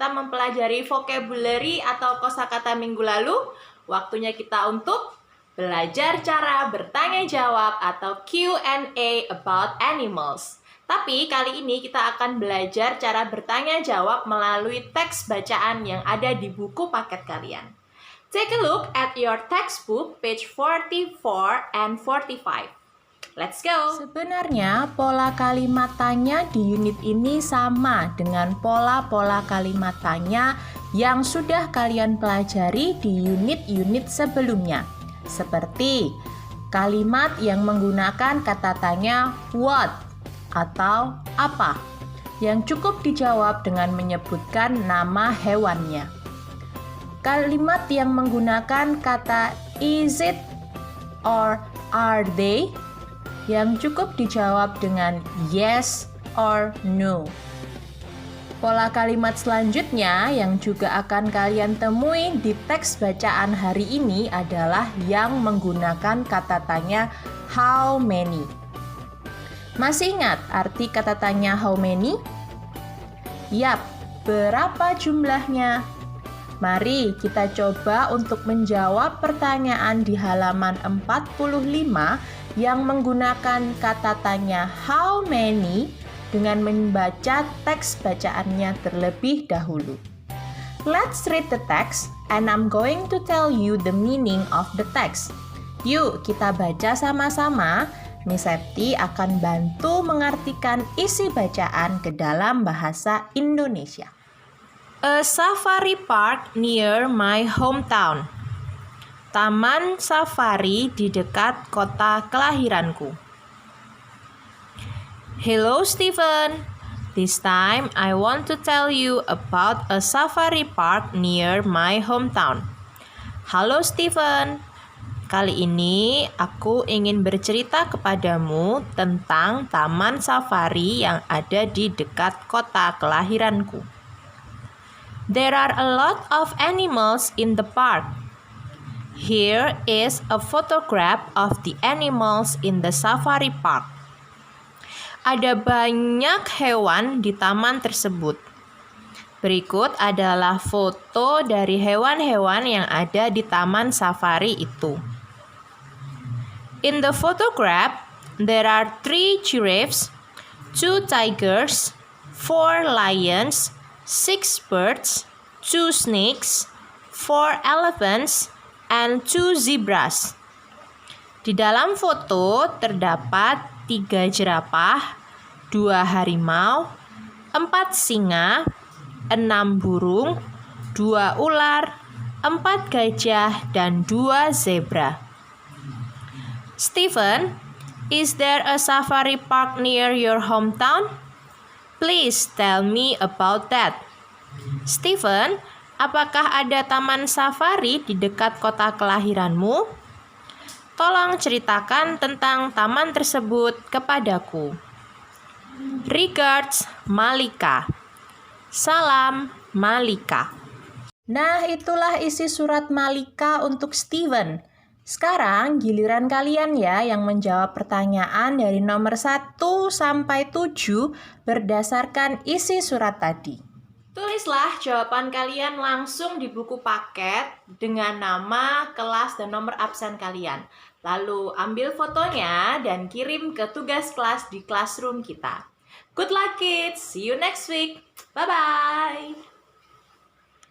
kita mempelajari vocabulary atau kosakata minggu lalu, waktunya kita untuk belajar cara bertanya jawab atau Q&A about animals. Tapi kali ini kita akan belajar cara bertanya jawab melalui teks bacaan yang ada di buku paket kalian. Take a look at your textbook, page 44 and 45. Let's go! Sebenarnya pola kalimat tanya di unit ini sama dengan pola-pola kalimat tanya yang sudah kalian pelajari di unit-unit sebelumnya. Seperti kalimat yang menggunakan kata tanya what atau apa, yang cukup dijawab dengan menyebutkan nama hewannya. Kalimat yang menggunakan kata is it or are they, yang cukup dijawab dengan yes or no. Pola kalimat selanjutnya yang juga akan kalian temui di teks bacaan hari ini adalah yang menggunakan kata tanya how many. Masih ingat arti kata tanya how many? Yap, berapa jumlahnya? Mari kita coba untuk menjawab pertanyaan di halaman 45 yang menggunakan kata tanya how many dengan membaca teks bacaannya terlebih dahulu. Let's read the text and I'm going to tell you the meaning of the text. Yuk kita baca sama-sama. Miss Septi akan bantu mengartikan isi bacaan ke dalam bahasa Indonesia. A safari park near my hometown. Taman safari di dekat kota kelahiranku. Hello Stephen, this time I want to tell you about a safari park near my hometown. Halo Stephen, kali ini aku ingin bercerita kepadamu tentang taman safari yang ada di dekat kota kelahiranku. There are a lot of animals in the park. Here is a photograph of the animals in the safari park. Ada banyak hewan di taman tersebut. Berikut adalah foto dari hewan-hewan yang ada di taman safari itu. In the photograph, there are 3 giraffes, 2 tigers, 4 lions, 6 birds, 2 snakes, 4 elephants, and 2 zebras. Di dalam foto terdapat 3 jerapah, 2 harimau, 4 singa, 6 burung, 2 ular, 4 gajah, dan 2 zebra. Stephen, is there a safari park near your hometown? Please tell me about that. Stephen, apakah ada taman safari di dekat kota kelahiranmu? Tolong ceritakan tentang taman tersebut kepadaku. Regards, Malika. Salam, Malika. Nah, itulah isi surat Malika untuk Steven. Sekarang giliran kalian ya yang menjawab pertanyaan dari nomor 1 sampai 7 berdasarkan isi surat tadi. Tulislah jawaban kalian langsung di buku paket dengan nama, kelas, dan nomor absen kalian. Lalu ambil fotonya dan kirim ke tugas kelas di classroom kita. Good luck kids, see you next week. Bye-bye.